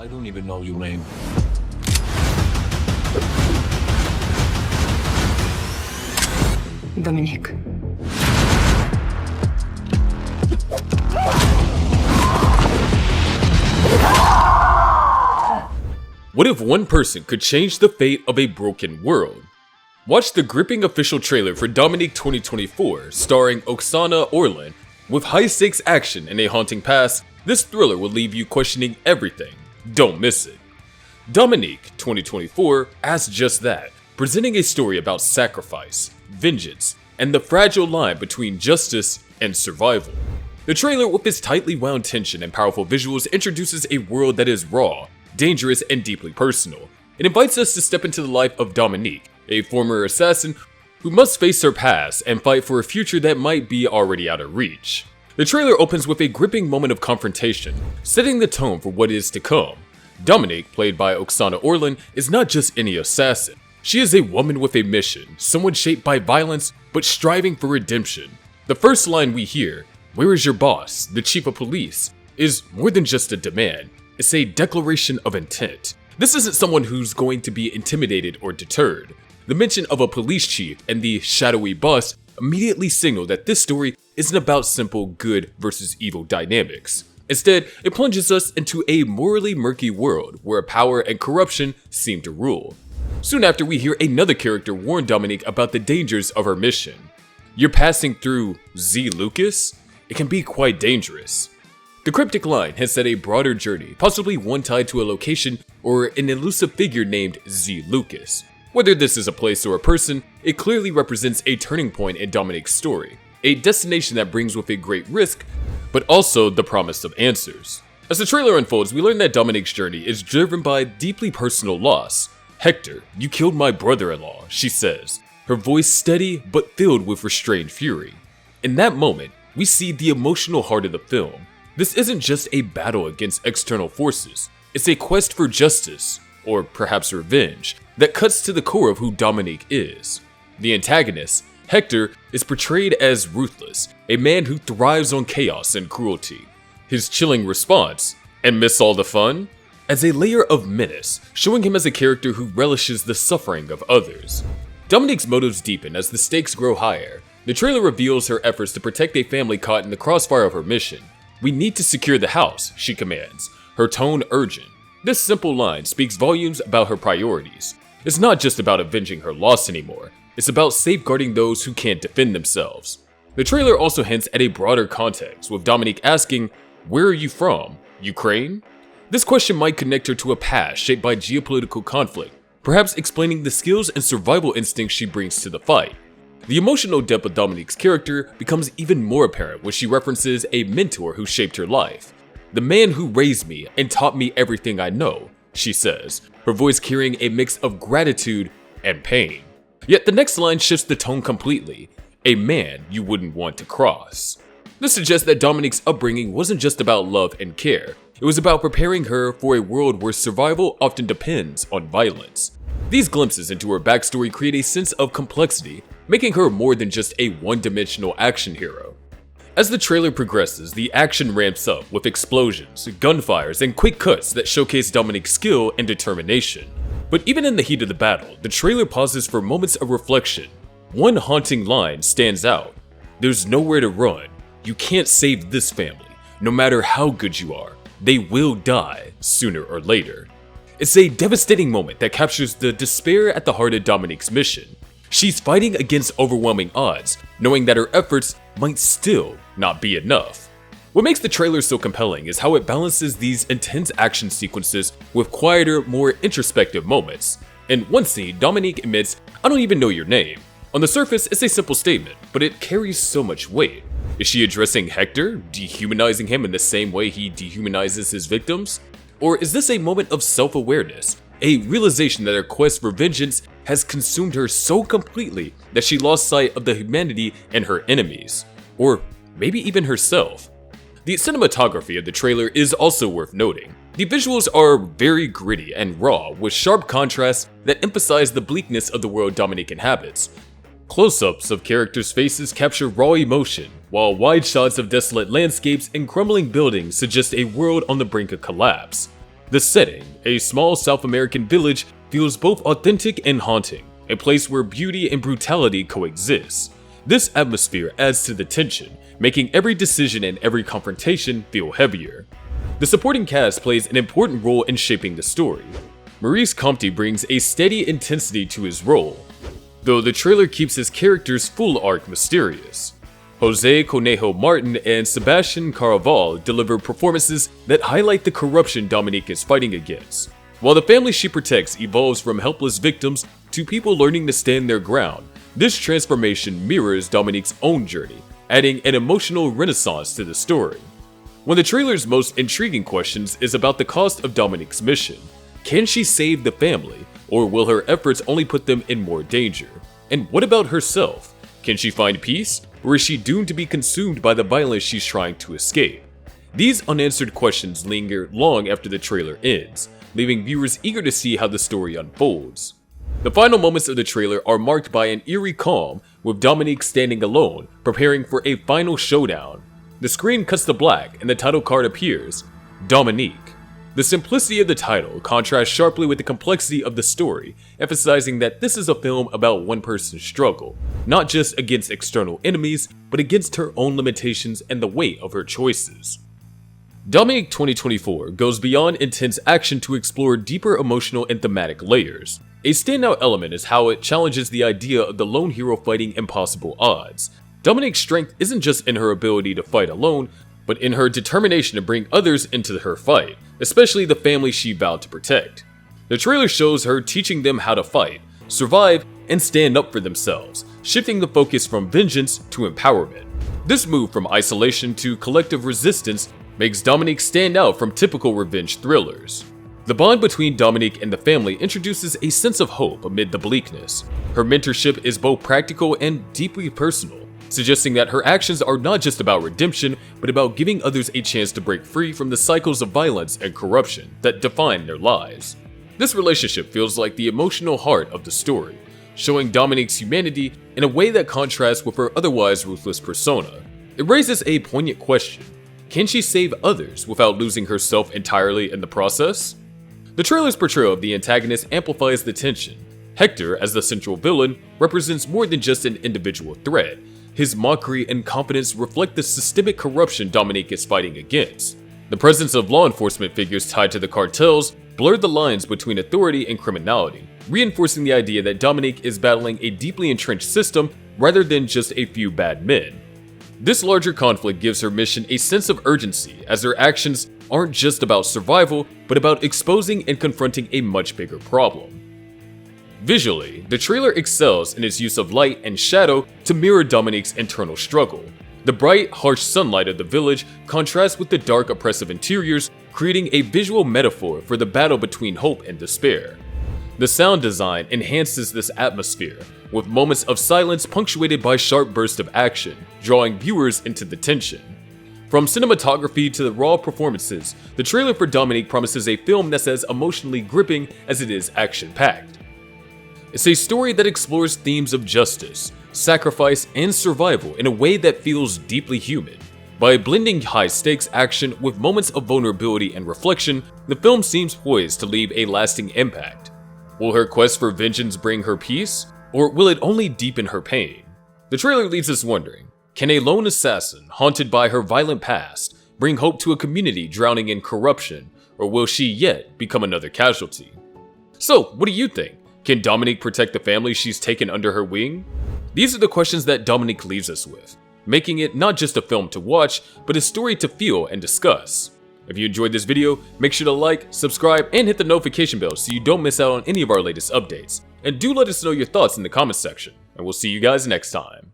I don't even know your name. Dominique. What if one person could change the fate of a broken world? Watch the gripping official trailer for Dominique 2024, starring Oksana Orlan. With high-stakes action and a haunting past, this thriller will leave you questioning everything. Don't miss it. Dominique 2024 asks just that, presenting a story about sacrifice, vengeance, and the fragile line between justice and survival. The trailer, with its tightly wound tension and powerful visuals, introduces a world that is raw, dangerous, and deeply personal. It invites us to step into the life of Dominique, a former assassin who must face her past and fight for a future that might be already out of reach. The trailer opens with a gripping moment of confrontation, setting the tone for what is to come. Dominique, played by Oksana Orlan, is not just any assassin. She is a woman with a mission, someone shaped by violence but striving for redemption. The first line we hear, "Where is your boss, the chief of police?" is more than just a demand. It's a declaration of intent. This isn't someone who's going to be intimidated or deterred. The mention of a police chief and the shadowy boss immediately signal that this story isn't about simple good versus evil dynamics. Instead, it plunges us into a morally murky world where power and corruption seem to rule. Soon after, we hear another character warn Dominique about the dangers of her mission. "You're passing through Z. Lucas? It can be quite dangerous." The cryptic line hints at a broader journey, possibly one tied to a location or an elusive figure named Z. Lucas. Whether this is a place or a person, it clearly represents a turning point in Dominique's story, a destination that brings with it great risk, but also the promise of answers. As the trailer unfolds, we learn that Dominique's journey is driven by deeply personal loss. "Hector, you killed my brother-in-law," she says, her voice steady but filled with restrained fury. In that moment, we see the emotional heart of the film. This isn't just a battle against external forces, it's a quest for justice, or perhaps revenge, that cuts to the core of who Dominique is. The antagonist, Hector, is portrayed as ruthless, a man who thrives on chaos and cruelty. His chilling response, "And miss all the fun?" adds a layer of menace, showing him as a character who relishes the suffering of others. Dominique's motives deepen as the stakes grow higher. The trailer reveals her efforts to protect a family caught in the crossfire of her mission. "We need to secure the house," she commands, her tone urgent. This simple line speaks volumes about her priorities. It's not just about avenging her loss anymore, it's about safeguarding those who can't defend themselves. The trailer also hints at a broader context, with Dominique asking, "Where are you from? Ukraine?" This question might connect her to a past shaped by geopolitical conflict, perhaps explaining the skills and survival instincts she brings to the fight. The emotional depth of Dominique's character becomes even more apparent when she references a mentor who shaped her life. "The man who raised me and taught me everything I know," she says, her voice carrying a mix of gratitude and pain. Yet the next line shifts the tone completely, "A man you wouldn't want to cross." This suggests that Dominique's upbringing wasn't just about love and care, it was about preparing her for a world where survival often depends on violence. These glimpses into her backstory create a sense of complexity, making her more than just a one-dimensional action hero. As the trailer progresses, the action ramps up with explosions, gunfires, and quick cuts that showcase Dominique's skill and determination. But even in the heat of the battle, the trailer pauses for moments of reflection. One haunting line stands out: "There's nowhere to run. You can't save this family. No matter how good you are, they will die sooner or later." It's a devastating moment that captures the despair at the heart of Dominique's mission. She's fighting against overwhelming odds, knowing that her efforts might still not be enough. What makes the trailer so compelling is how it balances these intense action sequences with quieter, more introspective moments. In one scene, Dominique admits, "I don't even know your name." On the surface, it's a simple statement, but it carries so much weight. Is she addressing Hector, dehumanizing him in the same way he dehumanizes his victims? Or is this a moment of self-awareness, a realization that her quest for vengeance has consumed her so completely that she lost sight of the humanity in her enemies? Or maybe even herself? The cinematography of the trailer is also worth noting. The visuals are very gritty and raw, with sharp contrasts that emphasize the bleakness of the world Dominique inhabits. Close-ups of characters' faces capture raw emotion, while wide shots of desolate landscapes and crumbling buildings suggest a world on the brink of collapse. The setting, a small South American village, feels both authentic and haunting, a place where beauty and brutality coexist. This atmosphere adds to the tension, making every decision and every confrontation feel heavier. The supporting cast plays an important role in shaping the story. Maurice Comte brings a steady intensity to his role, though the trailer keeps his character's full arc mysterious. Jose Conejo Martin and Sebastian Caraval deliver performances that highlight the corruption Dominique is fighting against. While the family she protects evolves from helpless victims to people learning to stand their ground, this transformation mirrors Dominique's own journey, adding an emotional renaissance to the story. One of the trailer's most intriguing questions is about the cost of Dominique's mission. Can she save the family, or will her efforts only put them in more danger? And what about herself? Can she find peace, or is she doomed to be consumed by the violence she's trying to escape? These unanswered questions linger long after the trailer ends, leaving viewers eager to see how the story unfolds. The final moments of the trailer are marked by an eerie calm, with Dominique standing alone, preparing for a final showdown. The screen cuts to black and the title card appears, Dominique. The simplicity of the title contrasts sharply with the complexity of the story, emphasizing that this is a film about one person's struggle, not just against external enemies, but against her own limitations and the weight of her choices. Dominique 2024 goes beyond intense action to explore deeper emotional and thematic layers. A standout element is how it challenges the idea of the lone hero fighting impossible odds. Dominique's strength isn't just in her ability to fight alone, but in her determination to bring others into her fight, especially the family she vowed to protect. The trailer shows her teaching them how to fight, survive, and stand up for themselves, shifting the focus from vengeance to empowerment. This move from isolation to collective resistance makes Dominique stand out from typical revenge thrillers. The bond between Dominique and the family introduces a sense of hope amid the bleakness. Her mentorship is both practical and deeply personal, suggesting that her actions are not just about redemption, but about giving others a chance to break free from the cycles of violence and corruption that define their lives. This relationship feels like the emotional heart of the story, showing Dominique's humanity in a way that contrasts with her otherwise ruthless persona. It raises a poignant question: can she save others without losing herself entirely in the process? The trailer's portrayal of the antagonist amplifies the tension. Hector, as the central villain, represents more than just an individual threat. His mockery and confidence reflect the systemic corruption Dominique is fighting against. The presence of law enforcement figures tied to the cartels blurred the lines between authority and criminality, reinforcing the idea that Dominique is battling a deeply entrenched system rather than just a few bad men. This larger conflict gives her mission a sense of urgency, as her actions aren't just about survival, but about exposing and confronting a much bigger problem. Visually, the trailer excels in its use of light and shadow to mirror Dominique's internal struggle. The bright, harsh sunlight of the village contrasts with the dark, oppressive interiors, creating a visual metaphor for the battle between hope and despair. The sound design enhances this atmosphere, with moments of silence punctuated by sharp bursts of action, drawing viewers into the tension. From cinematography to the raw performances, the trailer for Dominique promises a film that's as emotionally gripping as it is action-packed. It's a story that explores themes of justice, sacrifice, and survival in a way that feels deeply human. By blending high-stakes action with moments of vulnerability and reflection, the film seems poised to leave a lasting impact. Will her quest for vengeance bring her peace, or will it only deepen her pain? The trailer leaves us wondering, can a lone assassin, haunted by her violent past, bring hope to a community drowning in corruption, or will she yet become another casualty? So, what do you think? Can Dominique protect the family she's taken under her wing? These are the questions that Dominique leaves us with, making it not just a film to watch, but a story to feel and discuss. If you enjoyed this video, make sure to like, subscribe, and hit the notification bell so you don't miss out on any of our latest updates. And do let us know your thoughts in the comments section, and we'll see you guys next time.